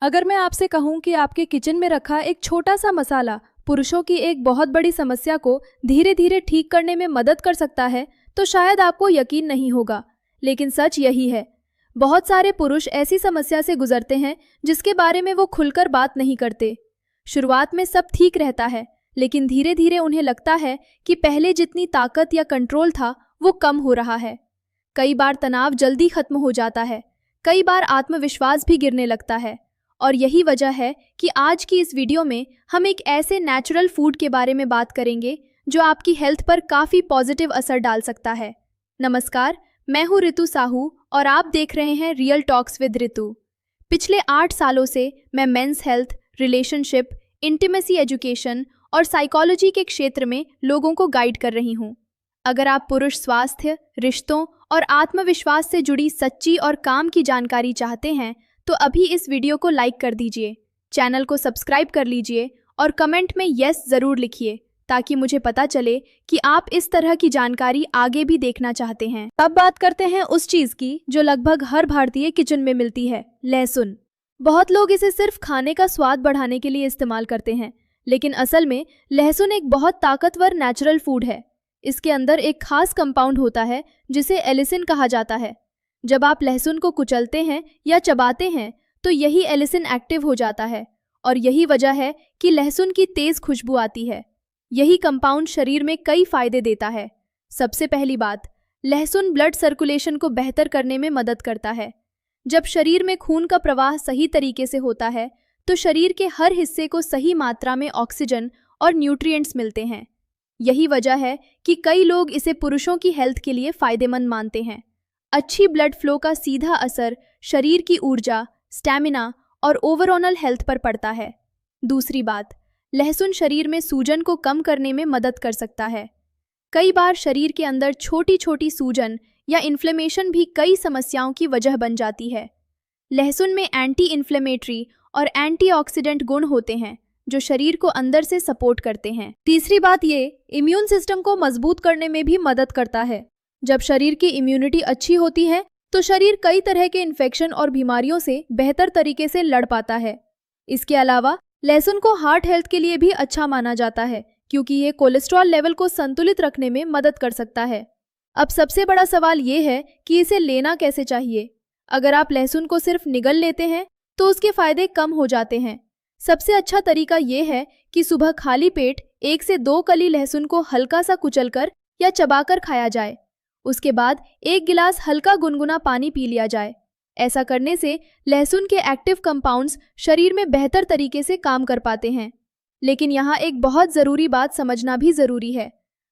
अगर मैं आपसे कहूं कि आपके किचन में रखा एक छोटा सा मसाला पुरुषों की एक बहुत बड़ी समस्या को धीरे धीरे ठीक करने में मदद कर सकता है, तो शायद आपको यकीन नहीं होगा, लेकिन सच यही है। बहुत सारे पुरुष ऐसी समस्या से गुजरते हैं जिसके बारे में वो खुलकर बात नहीं करते। शुरुआत में सब ठीक रहता है, लेकिन धीरे धीरे उन्हें लगता है कि पहले जितनी ताकत या कंट्रोल था वो कम हो रहा है। कई बार तनाव जल्दी खत्म हो जाता है, कई बार आत्मविश्वास भी गिरने लगता है। और यही वजह है कि आज की इस वीडियो में हम एक ऐसे नेचुरल फूड के बारे में बात करेंगे जो आपकी हेल्थ पर काफ़ी पॉजिटिव असर डाल सकता है। नमस्कार, मैं हूँ ऋतु साहू और आप देख रहे हैं रियल टॉक्स विद ऋतु। पिछले 8 सालों से मैं men's health, relationship, intimacy education और साइकोलॉजी के क्षेत्र में लोगों को गाइड कर रही हूँ। अगर आप पुरुष स्वास्थ्य, रिश्तों और आत्मविश्वास से जुड़ी सच्ची और काम की जानकारी चाहते हैं तो अभी इस वीडियो को लाइक कर दीजिए, चैनल को सब्सक्राइब कर लीजिए और कमेंट में यस ज़रूर लिखिए ताकि मुझे पता चले कि आप इस तरह की जानकारी आगे भी देखना चाहते हैं। अब बात करते हैं उस चीज़ की जो लगभग हर भारतीय किचन में मिलती है, लहसुन। बहुत लोग इसे सिर्फ खाने का स्वाद बढ़ाने के लिए इस्तेमाल करते हैं, लेकिन असल में लहसुन एक बहुत ताकतवर नेचुरल फूड है। इसके अंदर एक खास कंपाउंड होता है जिसे एलिसिन कहा जाता है। जब आप लहसुन को कुचलते हैं या चबाते हैं तो यही एलिसिन एक्टिव हो जाता है और यही वजह है कि लहसुन की तेज खुशबू आती है। यही कंपाउंड शरीर में कई फायदे देता है। सबसे पहली बात, लहसुन ब्लड सर्कुलेशन को बेहतर करने में मदद करता है। जब शरीर में खून का प्रवाह सही तरीके से होता है तो शरीर के हर हिस्से को सही मात्रा में ऑक्सीजन और न्यूट्रिएंट्स मिलते हैं। यही वजह है कि कई लोग इसे पुरुषों की हेल्थ के लिए फायदेमंद मानते हैं। अच्छी ब्लड फ्लो का सीधा असर शरीर की ऊर्जा, स्टैमिना और ओवरऑल हेल्थ पर पड़ता है। दूसरी बात, लहसुन शरीर में सूजन को कम करने में मदद कर सकता है। कई बार शरीर के अंदर छोटी छोटी सूजन या इन्फ्लेमेशन भी कई समस्याओं की वजह बन जाती है। लहसुन में एंटी इन्फ्लेमेटरी और एंटीऑक्सीडेंट गुण होते हैं जो शरीर को अंदर से सपोर्ट करते हैं। तीसरी बात, ये इम्यून सिस्टम को मजबूत करने में भी मदद करता है। जब शरीर की इम्यूनिटी अच्छी होती है तो शरीर कई तरह के इन्फेक्शन और बीमारियों से बेहतर तरीके से लड़ पाता है। इसके अलावा लहसुन को हार्ट हेल्थ के लिए भी अच्छा माना जाता है क्योंकि ये कोलेस्ट्रॉल लेवल को संतुलित रखने में मदद कर सकता है। अब सबसे बड़ा सवाल ये है कि इसे लेना कैसे चाहिए। अगर आप लहसुन को सिर्फ निगल लेते हैं तो उसके फायदे कम हो जाते हैं। सबसे अच्छा तरीका ये है कि सुबह खाली पेट 1 से 2 कली लहसुन को हल्का सा कुचलकर या चबाकर खाया जाए। उसके बाद 1 गिलास हल्का गुनगुना पानी पी लिया जाए। ऐसा करने से लहसुन के एक्टिव कंपाउंड्स शरीर में बेहतर तरीके से काम कर पाते हैं। लेकिन यहाँ एक बहुत ज़रूरी बात समझना भी ज़रूरी है।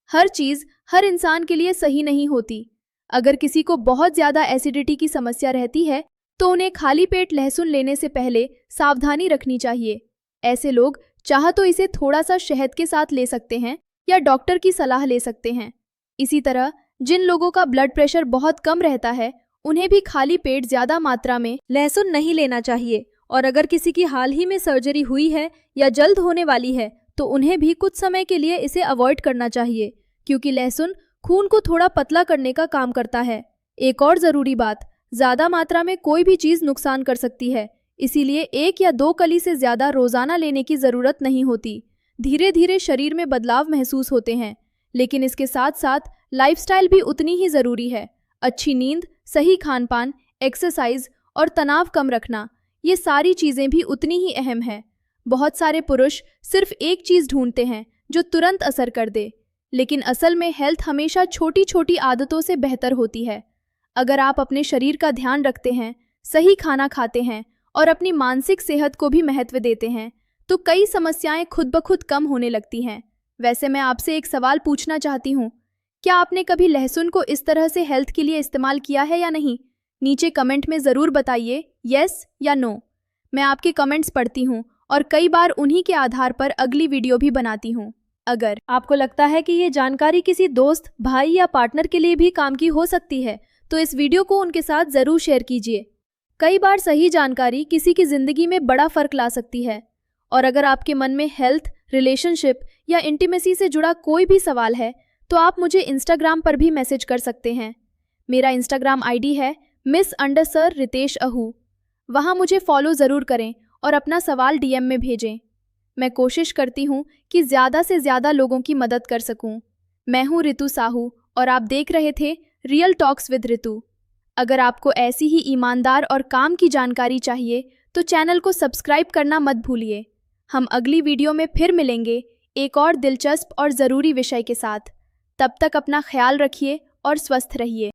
हर चीज़ हर इंसान के लिए सही नहीं होती। अगर किसी को बहुत ज़्यादा एसिडिटी की समस्या रहती है तो उन्हें खाली पेट लहसुन लेने से पहले सावधानी रखनी चाहिए। ऐसे लोग चाह तो इसे थोड़ा सा शहद के साथ ले सकते हैं या डॉक्टर की सलाह ले सकते हैं। इसी तरह जिन लोगों का ब्लड प्रेशर बहुत कम रहता है उन्हें भी खाली पेट ज़्यादा मात्रा में लहसुन नहीं लेना चाहिए। और अगर किसी की हाल ही में सर्जरी हुई है या जल्द होने वाली है तो उन्हें भी कुछ समय के लिए इसे अवॉइड करना चाहिए क्योंकि लहसुन खून को थोड़ा पतला करने का काम करता है। एक और ज़रूरी बात, ज़्यादा मात्रा में कोई भी चीज़ नुकसान कर सकती है, इसीलिए 1 या 2 कली से ज़्यादा रोज़ाना लेने की ज़रूरत नहीं होती। धीरे धीरे शरीर में बदलाव महसूस होते हैं, लेकिन इसके साथ साथ लाइफस्टाइल भी उतनी ही ज़रूरी है। अच्छी नींद, सही खान पान, एक्सरसाइज और तनाव कम रखना, ये सारी चीज़ें भी उतनी ही अहम है। बहुत सारे पुरुष सिर्फ एक चीज़ ढूंढते हैं जो तुरंत असर कर दे, लेकिन असल में हेल्थ हमेशा छोटी छोटी आदतों से बेहतर होती है। अगर आप अपने शरीर का ध्यान रखते हैं, सही खाना खाते हैं और अपनी मानसिक सेहत को भी महत्व देते हैं तो कई समस्याएं खुद ब खुद कम होने लगती हैं। वैसे मैं आपसे एक सवाल पूछना चाहती हूँ, क्या आपने कभी लहसुन को इस तरह से हेल्थ के लिए इस्तेमाल किया है या नहीं? नीचे कमेंट में ज़रूर बताइए यस या नो। मैं आपके कमेंट्स पढ़ती हूँ और कई बार उन्हीं के आधार पर अगली वीडियो भी बनाती हूँ। अगर आपको लगता है कि ये जानकारी किसी दोस्त, भाई या पार्टनर के लिए भी काम की हो सकती है तो इस वीडियो को उनके साथ ज़रूर शेयर कीजिए। कई बार सही जानकारी किसी की ज़िंदगी में बड़ा फ़र्क ला सकती है। और अगर आपके मन में हेल्थ, रिलेशनशिप या इंटीमेसी से जुड़ा कोई भी सवाल है तो आप मुझे इंस्टाग्राम पर भी मैसेज कर सकते हैं। मेरा इंस्टाग्राम आईडी है miss_ritesh ahoo। वहाँ मुझे फॉलो ज़रूर करें और अपना सवाल डीएम में भेजें। मैं कोशिश करती हूँ कि ज़्यादा से ज़्यादा लोगों की मदद कर सकूँ। मैं हूँ रितु साहू और आप देख रहे थे रियल टॉक्स विद रितु। अगर आपको ऐसी ही ईमानदार और काम की जानकारी चाहिए तो चैनल को सब्सक्राइब करना मत भूलिए। हम अगली वीडियो में फिर मिलेंगे एक और दिलचस्प और ज़रूरी विषय के साथ। तब तक अपना ख्याल रखिए और स्वस्थ रहिए।